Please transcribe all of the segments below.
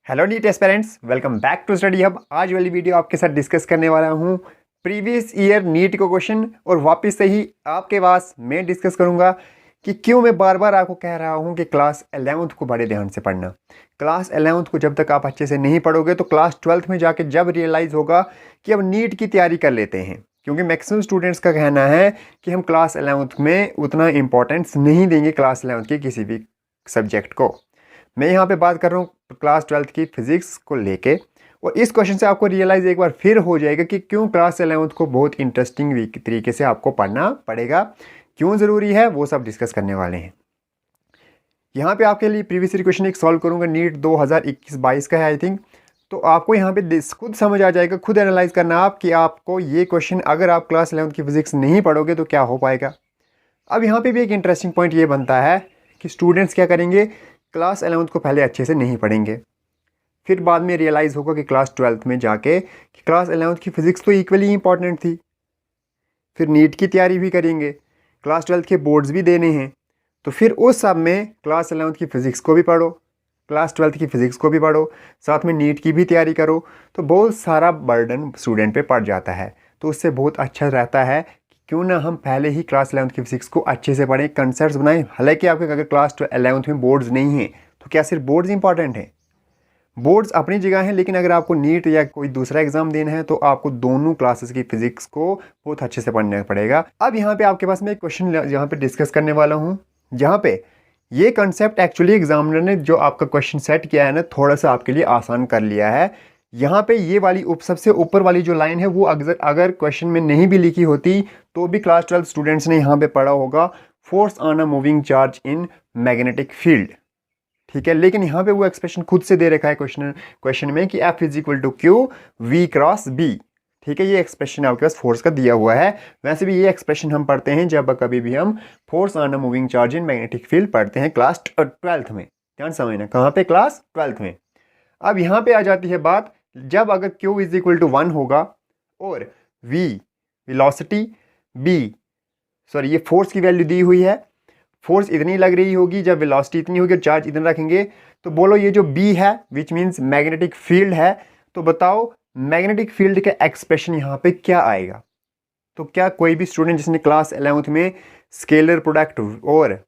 Hello NEET aspirants, welcome back to study hub. आज वाली video आपके साथ डिस्कस करने वाला हूँ प्रीवियस ईयर नीट का क्वेश्चन, और वापस से ही आपके पास मैं डिस्कस करूँगा कि क्यों मैं बार बार आपको कह रहा हूँ कि क्लास 11th को बड़े ध्यान से पढ़ना। क्लास 11th को जब तक आप अच्छे से नहीं पढ़ोगे तो क्लास 12th में जाके जब रियलाइज़ होगा कि अब नीट की तैयारी कर लेते हैं, क्योंकि मैक्सिमम स्टूडेंट्स का कहना है कि हम क्लास 11th में उतना इंपॉर्टेंस नहीं देंगे क्लास 11th के किसी भी सब्जेक्ट को। मैं यहाँ पे बात कर रहा हूँ क्लास 12th की फिजिक्स को लेके, और इस क्वेश्चन से आपको रियलाइज़ एक बार फिर हो जाएगा कि क्यों क्लास 11th को बहुत इंटरेस्टिंग तरीके से आपको पढ़ना पड़ेगा, क्यों ज़रूरी है, वो सब डिस्कस करने वाले हैं। यहाँ पे आपके लिए प्रीवियस ईयर क्वेश्चन एक सॉल्व करूँगा, नीट 2021-22 का है आई थिंक। तो आपको यहाँ पे खुद समझ आ जाएगा, खुद एनालाइज करना आप कि आपको ये क्वेश्चन अगर आप क्लास 11th की फिजिक्स नहीं पढ़ोगे तो क्या हो पाएगा। अब यहाँ पे भी एक इंटरेस्टिंग पॉइंट ये बनता है कि स्टूडेंट्स क्या करेंगे, क्लास 11th को पहले अच्छे से नहीं पढ़ेंगे, फिर बाद में रियलाइज़ होगा कि क्लास 12th में जाके कि क्लास 11th की फ़िज़िक्स तो इक्वली इंपॉर्टेंट थी। फिर नीट की तैयारी भी करेंगे, क्लास 12th के बोर्ड्स भी देने हैं, तो फिर उस सब में क्लास 11th की फ़िज़िक्स को भी पढ़ो, क्लास 12th की फ़िज़िक्स को भी पढ़ो, साथ में नीट की भी तैयारी करो, तो बहुत सारा बर्डन स्टूडेंट पे पड़ जाता है। तो उससे बहुत अच्छा रहता है कि क्यों ना हम पहले ही क्लास 11th की फ़िज़िक्स को अच्छे से पढ़ें, कंसेप्ट्स बनाएं। हालांकि आपके अगर क्लास 11th में बोर्ड्स नहीं हैं तो क्या सिर्फ बोर्ड्स इंपॉर्टेंट हैं? बोर्ड्स अपनी जगह हैं, लेकिन अगर आपको नीट या कोई दूसरा एग्जाम देना है तो आपको दोनों क्लासेस की फिजिक्स को बहुत अच्छे से पढ़ना पड़ेगा। अब यहाँ पे आपके पास मैं एक क्वेश्चन यहाँ पे डिस्कस करने वाला हूँ, जहाँ पे ये कंसेप्ट एक्चुअली एग्जामिनर ने जो आपका क्वेश्चन सेट किया है ना, थोड़ा सा आपके लिए आसान कर लिया है। यहाँ पे ये वाली सबसे ऊपर वाली जो लाइन है वो अगर क्वेश्चन में नहीं भी लिखी होती तो भी क्लास 12 स्टूडेंट्स ने यहाँ पे पढ़ा होगा, force on a moving charge in magnetic field. ठीक है, लेकिन यहाँ पे वो एक्सप्रेशन खुद से दे रखा है क्वेश्चन में कि F is equal to Q V cross B. ठीक है, ये एक्सप्रेशन आपके पास फोर्स का दिया हुआ है। वैसे भी ये एक्सप्रेशन हम पढ़ते हैं जब कभी भी हम force on a moving charge in magnetic field पढ़ते हैं क्लास 12th में। ध्यान समझना, कहाँ पे? क्लास 12th में। अब यहाँ पे आ जाती है बात, जब अगर Q इज इक्वल टू 1 होगा और V वेलोसिटी, B सॉरी ये फोर्स की वैल्यू दी हुई है, फोर्स इतनी लग रही होगी, जब वेलोसिटी इतनी होगी और चार्ज इतना रखेंगे, तो बोलो ये जो B है विच मीन्स मैग्नेटिक फील्ड है, तो बताओ मैग्नेटिक फील्ड का एक्सप्रेशन यहाँ पे क्या आएगा। तो क्या कोई भी स्टूडेंट जिसने क्लास 11th में स्केलर प्रोडक्ट और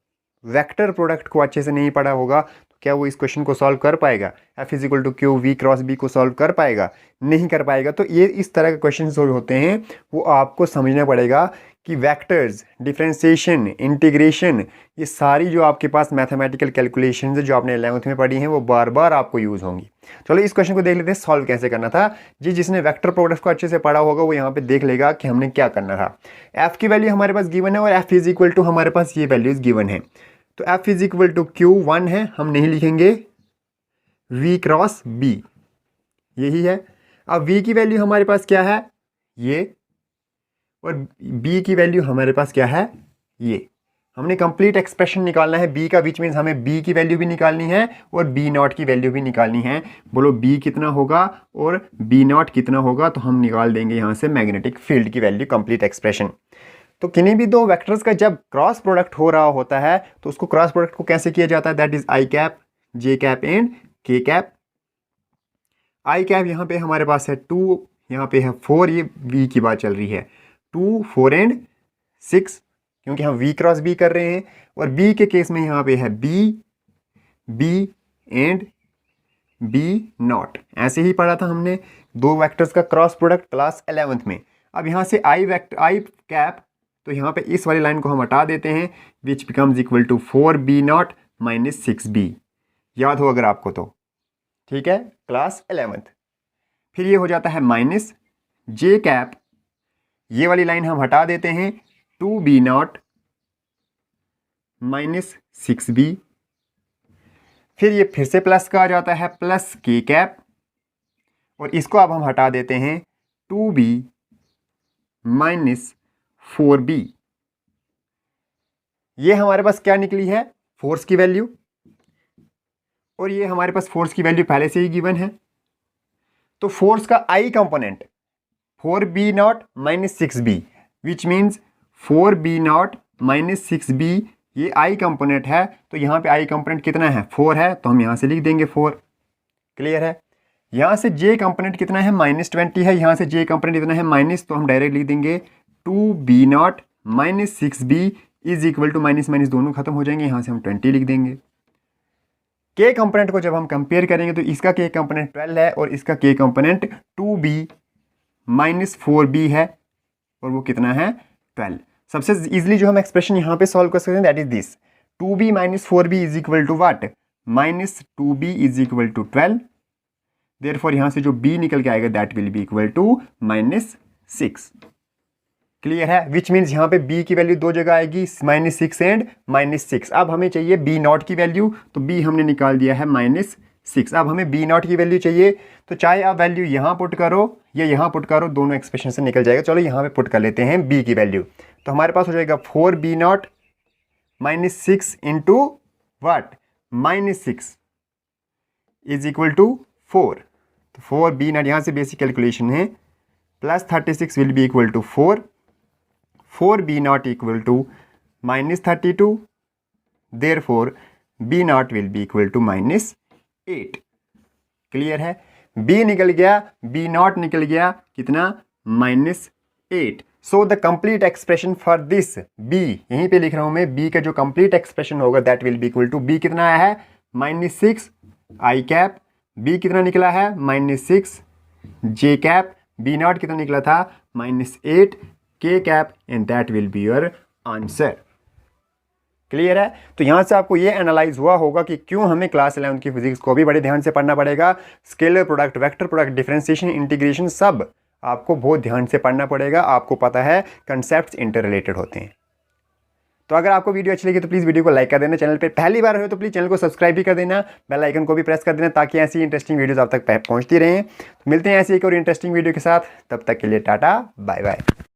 वेक्टर प्रोडक्ट को अच्छे से नहीं पढ़ा होगा तो क्या वो इस क्वेश्चन को सॉल्व कर पाएगा? F is equal to Q V cross B को सॉल्व कर पाएगा? नहीं कर पाएगा। तो ये इस तरह के क्वेश्चन जो होते हैं वो आपको समझना पड़ेगा कि वेक्टर्स, डिफरेंशिएशन, इंटीग्रेशन, ये सारी जो आपके पास मैथमेटिकल कैलकुलेशन है जो आपने 11th में पढ़ी हैं वो बार बार आपको यूज़ होंगी। चलो इस क्वेश्चन को देख लेते हैं सॉल्व कैसे करना था। जी, जिसने वेक्टर प्रोडक्ट को अच्छे से पढ़ा होगा वो यहाँ पे देख लेगा कि हमने क्या करना था। एफ की वैल्यू हमारे पास गिवन है और एफ इज इक्वल टू हमारे पास ये वैल्यूज गिवन है, तो F is equal to Q 1 है, हम नहीं लिखेंगे, वी क्रॉस बी यही है। अब वी की वैल्यू हमारे पास क्या है? ये, और b की वैल्यू हमारे पास क्या है? ये। हमने कंप्लीट एक्सप्रेशन निकालना है b का, विच मीन्स हमें b की वैल्यू भी निकालनी है और b नॉट की वैल्यू भी निकालनी है। बोलो b कितना होगा और b नॉट कितना होगा, तो हम निकाल देंगे यहाँ से मैग्नेटिक फील्ड की वैल्यू, कंप्लीट एक्सप्रेशन। तो किन्हीं भी दो वेक्टर्स का जब क्रॉस प्रोडक्ट हो रहा होता है तो उसको क्रॉस प्रोडक्ट को कैसे किया जाता है? That is I cap, J cap and के कैप। आई कैप यहाँ पे हमारे पास है 2, यहाँ पे है 4, ये v की बात चल रही है, 2, 4 एंड 6, क्योंकि हम v क्रॉस b कर रहे हैं। और b के केस में यहाँ पे है b एंड b नॉट। ऐसे ही पढ़ा था हमने दो वेक्टर्स का क्रॉस प्रोडक्ट क्लास 11th में। अब यहाँ से आई कैप, तो यहाँ पे इस वाली लाइन को हम हटा देते हैं, which becomes equal to 4b not minus 6b, याद हो अगर आपको तो। ठीक है, क्लास 11th। फिर ये हो जाता है माइनस जे कैप, ये वाली लाइन हम हटा देते हैं, 2b नॉट माइनस 6b। फिर ये फिर से प्लस का आ जाता है, प्लस के कैप, और इसको अब हम हटा देते हैं, 2b माइनस 4b। ये हमारे पास क्या निकली है? फोर्स की वैल्यू, और ये हमारे पास फोर्स की वैल्यू पहले से ही गिवन है। तो फोर्स का I component 4b not minus 6b, which means 4b not minus 6b, ये आई कंपोनेंट है। तो यहाँ पे आई कंपोनेंट कितना है? 4 है, तो हम यहाँ से लिख देंगे 4। क्लियर है। यहाँ से जे कंपोनेंट कितना है, -20 है, यहाँ से जे कंपोनेंट इतना है माइनस, तो हम डायरेक्ट लिख देंगे 2b0 - 6b is equal to minus minus दोनों खत्म हो जाएंगे, यहाँ से हम 20 लिख देंगे। के कंपोनेंट को जब हम कंपेयर करेंगे तो इसका के कंपोनेंट 12 है और इसका के कंपोनेंट 2b - 4b है, और वो कितना है 12। सबसे इजीली जो हम एक्सप्रेशन यहाँ पे सॉल्व कर सकते हैं that is this, 2b - 4b is equal to what, -2b is equal to 12। Therefore यहाँ से जो b निकल के आएगा that will be equal to -6। Clear है, विच मीन्स यहाँ पे b की वैल्यू दो जगह आएगी, -6 एंड -6। अब हमें चाहिए b0 की वैल्यू, तो b हमने निकाल दिया है -6। अब हमें b0 की वैल्यू चाहिए, तो चाहे आप वैल्यू यहाँ पुट करो या यहाँ पुट करो, दोनों एक्सप्रेशन से निकल जाएगा। चलो यहाँ पे पुट कर लेते हैं b की वैल्यू, तो हमारे पास हो जाएगा 4b0 - 6 into what, -6 is equal to 4। तो 4b0 यहाँ से बेसिक कैलकुलेशन है, plus 36 will be equal to 4, 4b0 equal to -32, therefore b0 will be equal to -8। Clear है, b निकल गया, b0 निकल गया कितना, -8। So the complete expression for this b, यहीं पे लिख रहा हूं मैं, b का जो कंप्लीट एक्सप्रेशन होगा that will be equal to, b कितना आया है -6 i कैप, b कितना निकला है -6 j कैप, b0 कितना निकला था -8 k cap, and that will be your answer. Clear है, तो यहाँ से आपको ये एनालाइज हुआ होगा कि क्यों हमें क्लास 11 की फिजिक्स को भी बड़े ध्यान से पढ़ना पड़ेगा। Scalar product, vector product, differentiation, integration सब आपको बहुत ध्यान से पढ़ना पड़ेगा। आपको पता है कंसेप्ट्स इंटर रिलेटेड होते हैं। तो अगर आपको वीडियो अच्छी लगी तो प्लीज़ वीडियो को लाइक कर देना, चैनल पे पहली बार हो तो प्लीज़ चैनल को सब्सक्राइब भी कर देना, बेल आइकन को भी प्रेस कर देना, ताकि ऐसी इंटरेस्टिंग वीडियोस आप तक पहुंचती रहें। तो मिलते हैं ऐसी एक और इंटरेस्टिंग वीडियो के साथ, तब तक के लिए टाटा बाय बाय।